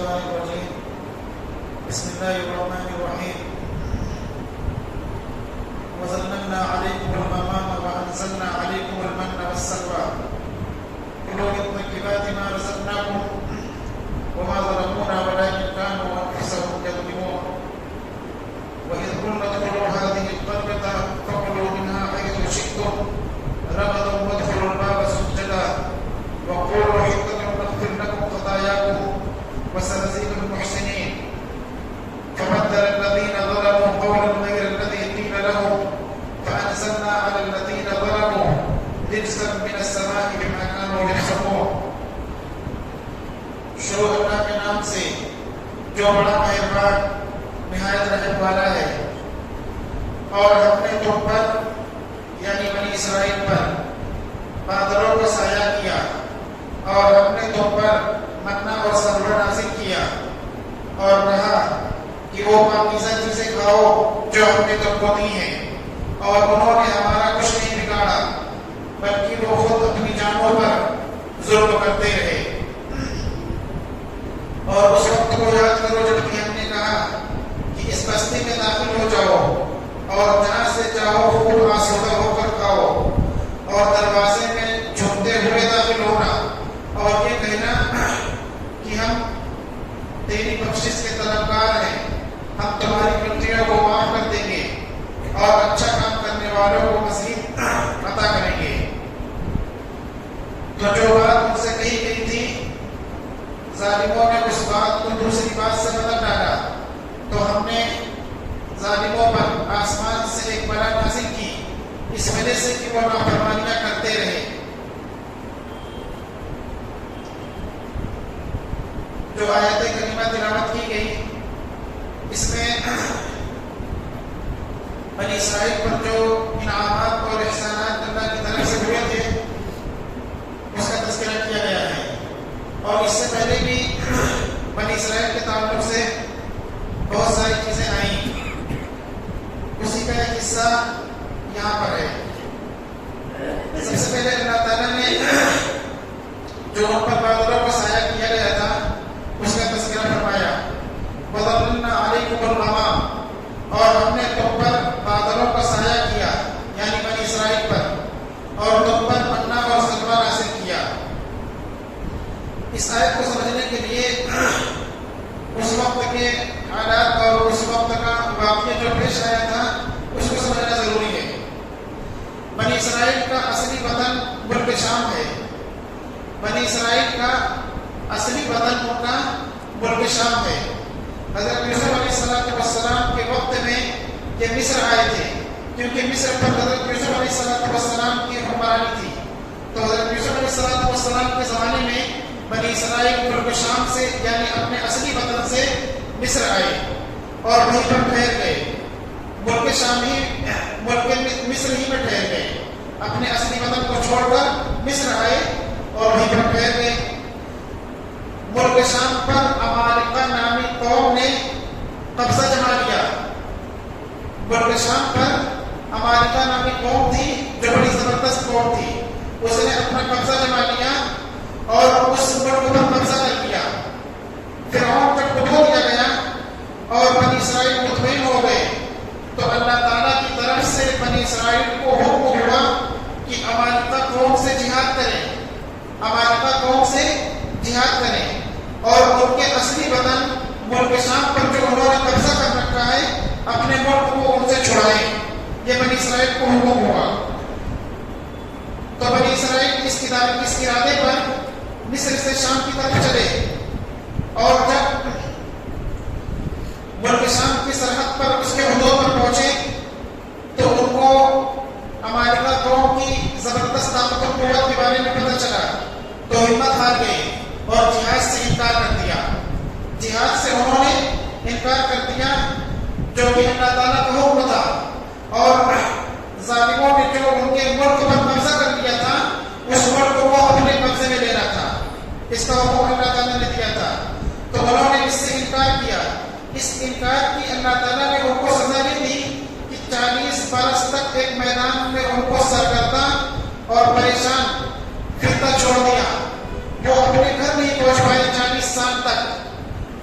الشيطان الرجيم بسم الله الرحمن الرحيم وظللنا عليكم الغمام وأنزلنا عليكم المن والسلوى كلوا من طيبات ما رزقناكم وما ظلمونا ولكن كانوا أنفسهم يظلمون وإذ قلنا ادخلوا هذه القرية فكلوا منها حيث شئتم رغدا وادخلوا الباب سجدا وقولوا حطة نغفر لكم خطاياكم وسنزيد المحسنين فبدل الذين ظلموا قولا غير الذي قيل لهم فأنزلنا على الذين ظلموا رجزا من السماء بما كانوا يفسقون. شروع اللہ کے نام سے جو بڑا مہربان نہایت رحم والا ہے. اور ہم نے تم پر یعنی بنی اسرائیل پر بادلوں کو سایہ کیا اور ہم نے تم پر منا اور سلوہ نازل کیا اور کہا کہ وہ پاکیزہ چیزیں کھاؤ جو ہم نے تم کو دی ہیں. اور انہوں نے ہمارا کچھ نہیں بگاڑا بلکہ وہ خود اپنی جانوں پر ظلم کرتے رہے. اور اس وقت کو یاد کرو جب کہ ہم نے کہا کہ اس بستی میں داخل ہو جاؤ اور جہاں سے چاہو خوب آسودہ ہو کر کھاؤ اور دروازے میں جھومتے ہوئے داخل ہونا اور یہ کہنا کہ ہم تیری بخشش کے طلبگار ہیں, ہم تمہاری غلطیوں کو معاف کر دیں گے اور اچھا کام کرنے والوں کو مزید عطا کریں گے. تو جو بات ان سے کہی گئی تھی ظالموں نے اس بات کو دوسری بات سے بدل ڈالا تو ہم نے ظالموں پر آسمان سے ایک بلا نازل کی اس وجہ سے کہ وہ نافرمانیاں کرتے رہے. جو آیت کریمہ تلاوت کی گئی اس میں بنی اسرائیل پر جو انعامات اور احسانات اللہ کی طرف سے ہوئے تھے اس کا تذکرہ کیا گیا ہے. اور اس سے پہلے بھی بنی اسرائیل کے تعلق سے بہت ساری چیزیں آئیں, اسی کا ایک حصہ یہاں پر ہے. سب سے پہلے اللہ تعالیٰ نے جو ان پر بادلوں کو سایہ کیا گیا تھا اس کا تذکرہ فرمایا. وَظَلَّلْنَا عَلَيْكُمُ الْغَمَامَ, اور ہم نے تم پر بادلوں کا سایہ کیا یعنی بنی اسرائیل پر اور تم پر منا اور سلوہ نازل کیا. اس آیت کو سمجھنے کے لیے اس وقت کے حالات اور اس وقت کا واقعہ جو پیش آیا تھا اس کو سمجھنا ضروری ہے. بنی اسرائیل کا اصلی وطن ملک شام ہے. بنی اسرائیل کا اصلی وطن ان کا ملک شام ہے. حضرت یوسف علیہ السلام کے وقت میں یہ مصر آئے تھے کیونکہ مصر پر حضرت یوسف علیہ السلام کی حکمرانی تھی. تو حضرت یوسف علیہ السلام کے زمانے میں بنی اسرائیل ملک شام سے یعنی اپنے اصلی وطن سے مصر آئے اور وہیں پر ٹھہر گئے. ملک مصر ہی میں ٹھہر گئے. اپنے اصلی وطن کو چھوڑ کر مصر آئے اور وہیں پر ٹھہر گئے. ملک شام پر عمالقہ نامی قوم نے قبضہ جما لیا. ملک شام پر عمالقہ نامی قوم تھی جو بڑی زبردست قوم تھی. اس نے اپنا قبضہ جما لیا اور اس ملک پر قبضہ کر لیا. فرعون جب ڈبو دیا گیا اور بنی اسرائیل مطمئن ہو گئے تو اللہ تعالیٰ کی طرف سے بنی اسرائیل کو حکم ہوا کہ عمالقہ قوم سے جہاد کریں, عمالقہ قوم سے جہاد کریں اور ان کے اصلی وطن ملک شام پر جو انہوں نے قبضہ کر رکھا ہے اپنے ملک کو ان سے چھڑائیں. یہ بنی اسرائیل کو حکم ہوا. تو بنی اسرائیل اس ارادے پر مصر سے شام کی طرف چلے اور جب ملک شام کی سرحد پر اس کے حدود پر پہنچے تو ان کو عمالقہ قوم کی زبردست طاقت و قوت کے بارے میں پتہ چلا تو ہمت ہار گئے اور جہاد سے انکار کر دیا. جہاد سے انہوں نے انکار کر دیا جو کہ اللہ تعالیٰ کا حکم تھا. اور ظالموں نے جو ان کے ملک پر قبضہ کر لیا تھا اس ملک کو اپنے قبضے میں لینا تھا. اس کا حکم اللہ تعالیٰ نے دیا تھا تو انہوں نے اس سے انکار کیا. اس انکار کی اللہ تعالیٰ نے ان کو سزا بھی دی کہ 40 برس تک ایک میدان میں ان کو سرگرداں اور پریشان پھرتا چھوڑ دیا. وہ اپنے گھر نہیں پہنچ پائے 40 سال تک.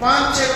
5-6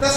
10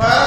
12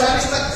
40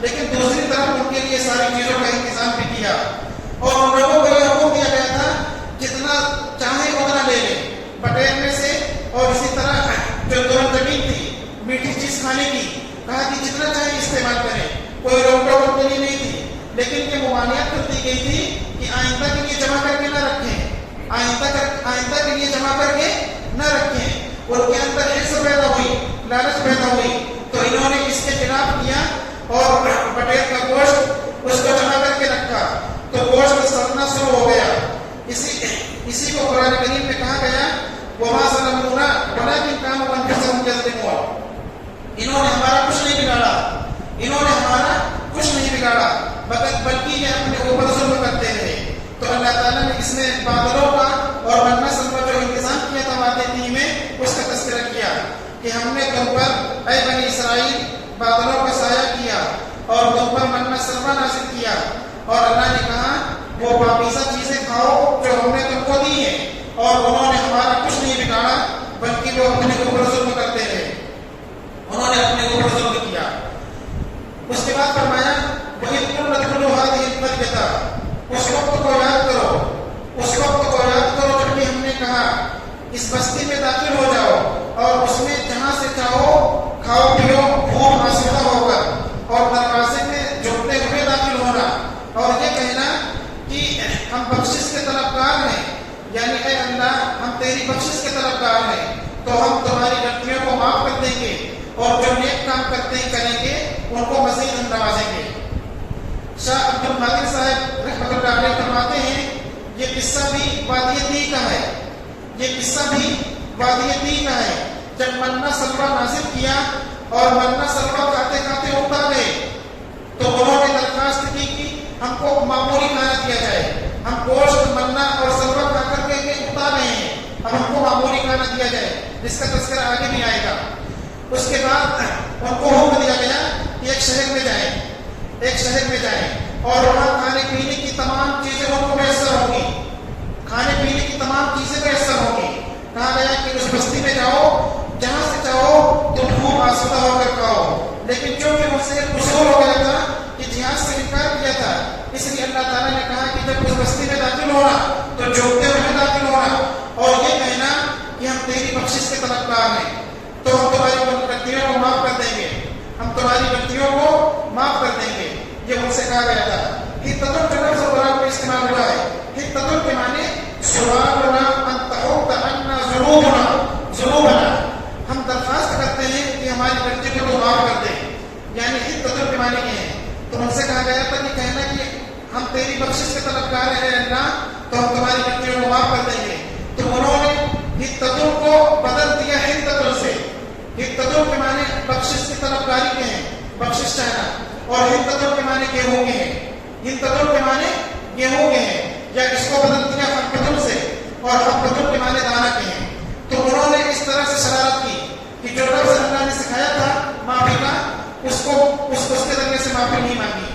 لیکن دوسری طرف ان کے لیے ساری چیزوں کا انتظام بھی کیا، اور ان لوگوں کو یہ حکم دیا گیا تھا جتنا چاہیں اتنا لے لیں بٹیر میں سے، اور اسی طرح جو دونوں زمین تھی میٹھی چیز کھانے کی کہا کہ جتنا چاہیں استعمال کریں، کوئی روک ٹوک ان کے لیے نہیں تھی، لیکن یہ ممانعت کر دی گئی تھی کہ آئندہ کے لیے جمع کر کے نہ رکھیں، آئندہ کے لیے جمع کر کے نہ رکھیں۔ ان کے اندر حرص پیدا ہوئی، لالچ پیدا ہوئی، تو انہوں نے اس کے خلاف کیا اور بٹیر کا گوشت اس کو جمع کر کے رکھا، تو گوشت سڑنا شروع ہو گیا۔ اسی کو قرآن کریم میں کہا گیا وَمَا ظَلَمُونَا وَلَٰكِن كَانُوا أَنفُسَهُمْ يَظْلِمُونَ، انہوں نے ہمارا کچھ نہیں بگاڑا، انہوں نے ہمارا کچھ نہیں بگاڑا، بلکہ یہ اپنے اوپر ظلم کرتے رہے۔ تو اللہ تعالیٰ نے اس میں بادلوں کا اور مننا سلوہ جو انتظام کیا تھا وعدے دی میں، اس کا تذکرہ کیا کہ ہم نے تم پر اے بنی اسرائیل بادلوں کا سایہ کیا اور تم پر مننا سلوہ نازل کیا، اور اللہ نے کہا وہ پاکیزہ چیزیں کھاؤ جو ہم نے تم کو دی ہیں، اور انہوں نے ہمارا کچھ نہیں بگاڑا بلکہ وہ اپنے اوپر ظلم کرتے رہے، انہوں نے اپنے اوپر ظلم کیا۔ اس کے بعد فرمایا وَإِذْ قُلْنَا ادْخُلُوا هَٰذِهِ الْقَرْيَةَ، اس وقت کو یاد کرو، اس وقت کو یاد کرو جب کہ ہم نے کہا اس بستی میں داخل ہو جاؤ اور اس میں جہاں سے چاہو کھاؤ پیو خوب آسودہ ہو کر، اور دروازے میں جھکتے ہوئے داخل ہونا، اور یہ کہنا کہ ہم بخشش کے طلبگار ہیں، یعنی اے اللہ ہم تیری بخشش کے طلبگار ہیں، تو ہم تمہاری غلطیوں کو معاف کر دیں گے، اور جو نیک کام کریں گے ان کو مزید ہم نوازیں گے۔ شاہ عبد القادر صاحب رحمۃ اللہ علیہ فرماتے ہیں یہ قصہ بھی وادی دی کا ہے، یہ قصہ بھی وادی دی کا ہے۔ جب مننا سلوہ نازل کیا اور مننا سلوہ کھاتے کھاتے اٹھا گئے، تو انہوں نے درخواست کی کہ ہم کو معمولی کھانا دیا جائے، ہم گوشت مننا اور سلوہ کھا کر کے اٹھا گئے ہیں، اب ہم کو معمولی کھانا دیا جائے، جس کا تذکرہ آگے بھی آئے گا۔ اس کے بعد ان کو حکم دیا گیا کہ ایک شہر میں جائیں اور وہاں کھانے پینے کی تمام چیزیں ان کو میسر ہوں گی، کھانے پینے کی تمام چیزیں میسر ہوں گی۔ کہا گیا کہ اس بستی میں جاؤ جہاں سے چاہو تم خوب آسودہ ہو کر کھاؤ، لیکن چونکہ ان سے قصور ہو گیا تھا کہ جہاد سے انکار کیا تھا، اس لیے اللہ تعالیٰ نے کہا کہ جب اس بستی میں داخل ہونا تو جھکتے ہوئے داخل ہونا، اور یہ کہنا کہ ہم تیری بخشش کے طلبگار ہیں، تو ہم تمہاری غلطیوں کو معاف کر دیں گے، ہم تمہاری غلطیوں کو معاف کر دیں گے، یہ ان سے کہا گیا تھا۔ حتۃ جو لفظ قرآن میں استعمال ہوا ہے، حتۃ کے معنی سؤالنا ان تحط عنا ذنوبنا، ہم درخواست کرتے ہیں کہ ہماری غلطی کو تو معاف کر دیں، یعنی حتۃ کے معنی یہ ہے۔ تو ان سے کہا گیا تھا کہ کہنا کہ ہم تیری بخشش کے طلبگار ہیں اے اللہ، تو ہم تمہاری غلطیوں کو معاف کر دیں گے۔ تو انہوں نے حتۃ کو بدل دیا حتۃ سے، حتۃ کے معنی بخشش کی طلبگاری کے ہیں، بخشش چاہنا، اور حتۃ کے معنی گیہوں کے ہیں، حتۃ کے معنی گیہوں کے ہیں، یا اس کو بدل دیا حبۃ سے، اور حبۃ کے معنی دانہ کے ہیں۔ تو انہوں نے اس طرح سے شرارت کی کہ جو لفظ اللہ نے سکھایا تھا معافی کا، اس کے ذریعے سے معافی نہیں مانگی۔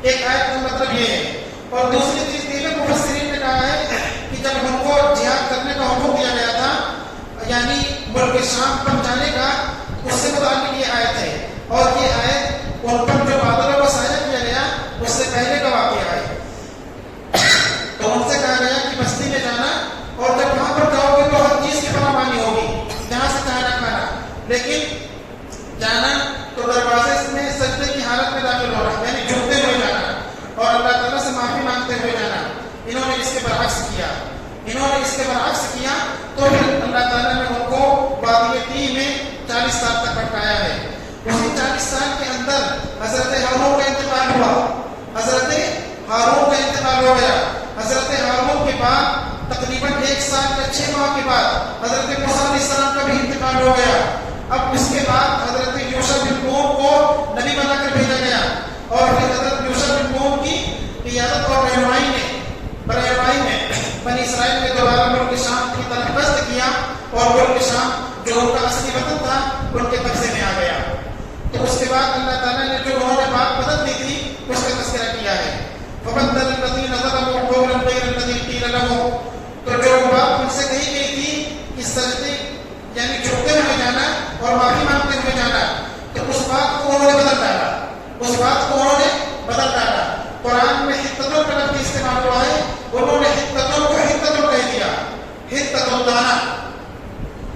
ایک آیت کا مطلب یہ ہے۔ اور دوسری چیز دیگر مفسرین نے کہا ہے کہ جب ان کو جہاد کرنے کا حکم دیا گیا تھا، یعنی ملک شام پر جانے کا، اس سے متعلق یہ آیت ہے، اور یہ آیت ان پر جو بادلوں کو سایہ کیا گیا اس سے پہلے کا واقعہ ہے۔ تو ان سے کہا گیا کہ بستی میں جانا، اور جب وہاں پر جاؤ گے تو ہر چیز کی فراوانی ہوگی، جہاں سے چاہنا کھانا، لیکن جانا تو دروازے میں سجدے کی حالت میں داخل ہونا، یعنی جھکتے ہوئے جانا، اور اللہ تعالیٰ سے معافی مانگتے ہوئے جانا۔ انہوں نے اس کے برعکس کیا، تو پھر اللہ تعالیٰ نے ان کو وادی طی میں 40 سال تک بھٹکایا ہے۔ اسی 40 سال کے اندر حضرت ہارون کا انتقال ہوا، حضرت ہارون کا انتقال ہو گیا۔ حضرت ہارون کے بعد تقریباً 1 سال یا 6 ماہ کے بعد حضرت موسیٰ علیہ السلام کا بھی انتقال ہو گیا۔ اب اس کے بعد حضرت یوشع بن نون کو نبی بنا کر بھیجا گیا، اور پھر حضرت یوشع بن نون کی قیادت اور رہنمائی میں بنی اسرائیل نے دوبارہ ملک شام کی طرف قصد کیا، اور ملک شام جو ان کا اصلی وطن تھا ان کے قبضے میں آ گیا۔ تو اس کے بعد اللہ تعالیٰ نے جو انہوں نے بات بدل دی تھی اس کا تذکرہ کیا ہے۔ فَبَدَّلَ الَّذِينَ ظَلَمُوا قَوْلًا غَيْرَ الَّذِي قِيلَ لَهُمْ، تو جو بات ان سے کہی گئی تھی کہ سجدے یعنی جھکتے ہوئے جانا اور معافی مانگتے ہوئے جانا، تو اس بات بات کو انہوں نے بدل ڈالا، اس بات کو انہوں نے بدل ڈالا۔ قرآن میں حتتوں کا لفظ استعمال ہوا ہے، انہوں نے حتتوں کو حتتوں کہہ دیا، حتت الدانا۔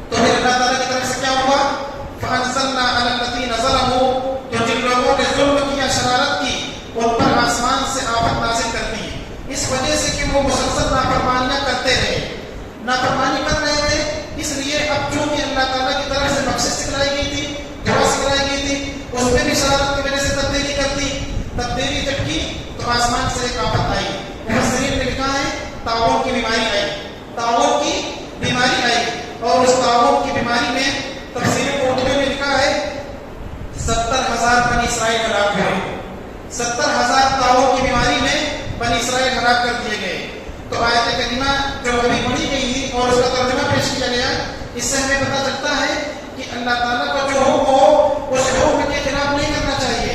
تو پھر اللہ تعالیٰ کی طرف سے کیا ہوا؟ فَأَنزَلْنَا عَلَى الَّذِينَ ظَلَمُوا، تو جن لوگوں نے ظلم کیا، شرارت کی، ان پر آسمان سے آفت نازل کر دی، اس وجہ سے کہ وہ مسلسل نافرمانیاں کرتے رہے، نافرمانی کر رہے تھے۔ اس لیے اب چونکہ اللہ تعالیٰ کی طرف سے بخشش سکھلائی گئی تھی، دعا سکھلائی گئی تھی، اس میں بھی شرارت کی وجہ سے تبدیلی کر دی۔ تبدیلی جب کی تو آسمان سے ایک آفت آئی، مفسرین نے لکھا ہے طاعون کی بیماری آئی، طاعون کی بیماری آئی، اور اس طاعون کی بیماری میں تفسیر قرطبی میں لکھا ہے 70,000 بنی اسرائیل ہلاک ہوئے، 70,000 طاعون کی بیماری میں بنی اسرائیل ہلاک کر دیے گئے۔ تو آیت کریمہ جو ابھی پڑھی گئی تھی اور اس کا ترجمہ پیش کیا گیا، اس سے ہمیں پتہ چلتا ہے کہ اللہ تعالیٰ کا جو حکم ہو اس حکم کے خلاف نہیں کرنا چاہیے۔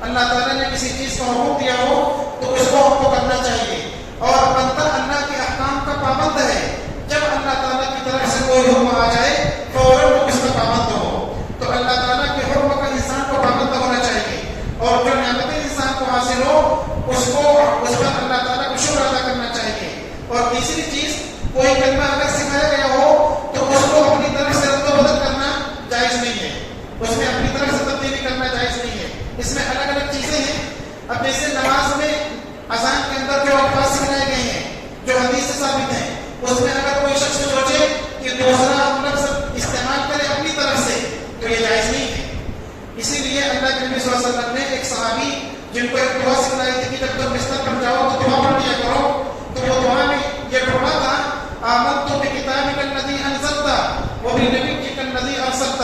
اللہ تعالیٰ نے کسی چیز کا حکم دیا ہو تو اس کو ہم کو کرنا چاہیے، اور بندہ اللہ کے احکام کا پابند ہے۔ جب اللہ تعالیٰ کی طرف سے کوئی حکم آ جائے فوراً وہ اس کا پابند ہو۔ تو اللہ تعالیٰ کے حکم کا انسان کو پابند ہونا چاہیے، اور جو نعمتیں انسان کو حاصل ہو اس پر اللہ تعالیٰ کو شکر ادا کرنا چاہیے۔ اور تیسری چیز، کوئی کلمہ اگر سکھایا گیا ہو تو اس کو اپنی طرف سے رد و بدل کرنا جائز نہیں ہے، اس میں اپنی طرف سے تبدیلی کرنا جائز نہیں ہے۔ اس میں الگ الگ چیزیں ہیں۔ اب جیسے نماز میں اذان کے اندر جو الفاظ سکھائے گئے ہیں، جو حدیث سے ثابت ہیں، اس میں اگر کوئی شخص سوچے کہ دوسرا لفظ استعمال کرے اپنی طرف سے تو یہ جائز نہیں ہے۔ اسی لیے اللہ کے نبی صلی اللہ علیہ وسلم نے ایک صحابی جن کو ایک دعا سکھلائی تھی کہ جب تم بستر پر جاؤ تو دعا پڑھ لیا کرو، تو وہ دعا میں یہ پڑھا تھا آمنت بکتابک الذی انزلت وبنبیک الذی ارسلت۔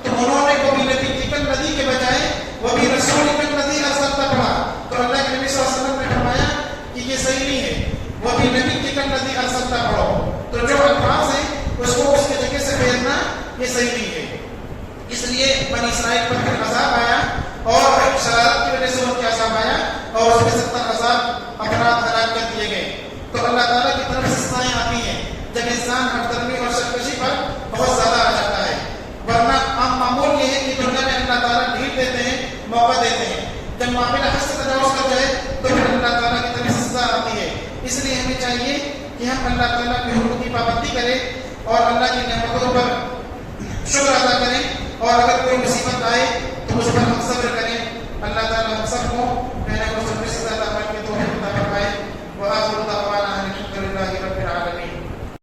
تو انہوں نے وبنبیک الذی کے بجائے وبرسولک الذی ارسلت پڑھا، تو اللہ کے نبی صلی اللہ علیہ وسلم نے فرمایا کہ یہ صحیح نہیں ہے، وبنبیک الذی ارسلت پڑھو۔ تو جو الفاظ ہیں اس کو اس کی جگہ سے پھیرنا یہ صحیح نہیں ہے۔ اس لیے بنی اسرائیل پر پھر عذاب آیا، اور شرارت کی وجہ سے ان کے عذاب آیا، اور اس میں 70,000 افراد ہلاک کر دیے گئے۔ تو اللہ تعالیٰ کی طرف سے سزائیں آتی ہیں جب انسان ہمدردی اور سرکشی پر بہت زیادہ آ جاتا ہے، ورنہ عام معمول یہ ہے کہ دنیا میں اللہ تعالیٰ ڈھیل دیتے ہیں، موقع دیتے ہیں، جب معاملہ حد سے تجاوز کر جائے تو پھر اللہ تعالیٰ کی طرف سے سزا آتی ہے۔ اس لیے ہمیں چاہیے کہ ہم اللہ تعالیٰ کے حکم کی پابندی کریں اور اللہ کی نعمتوں پر شکر ادا کریں، اور اگر کوئی مصیبت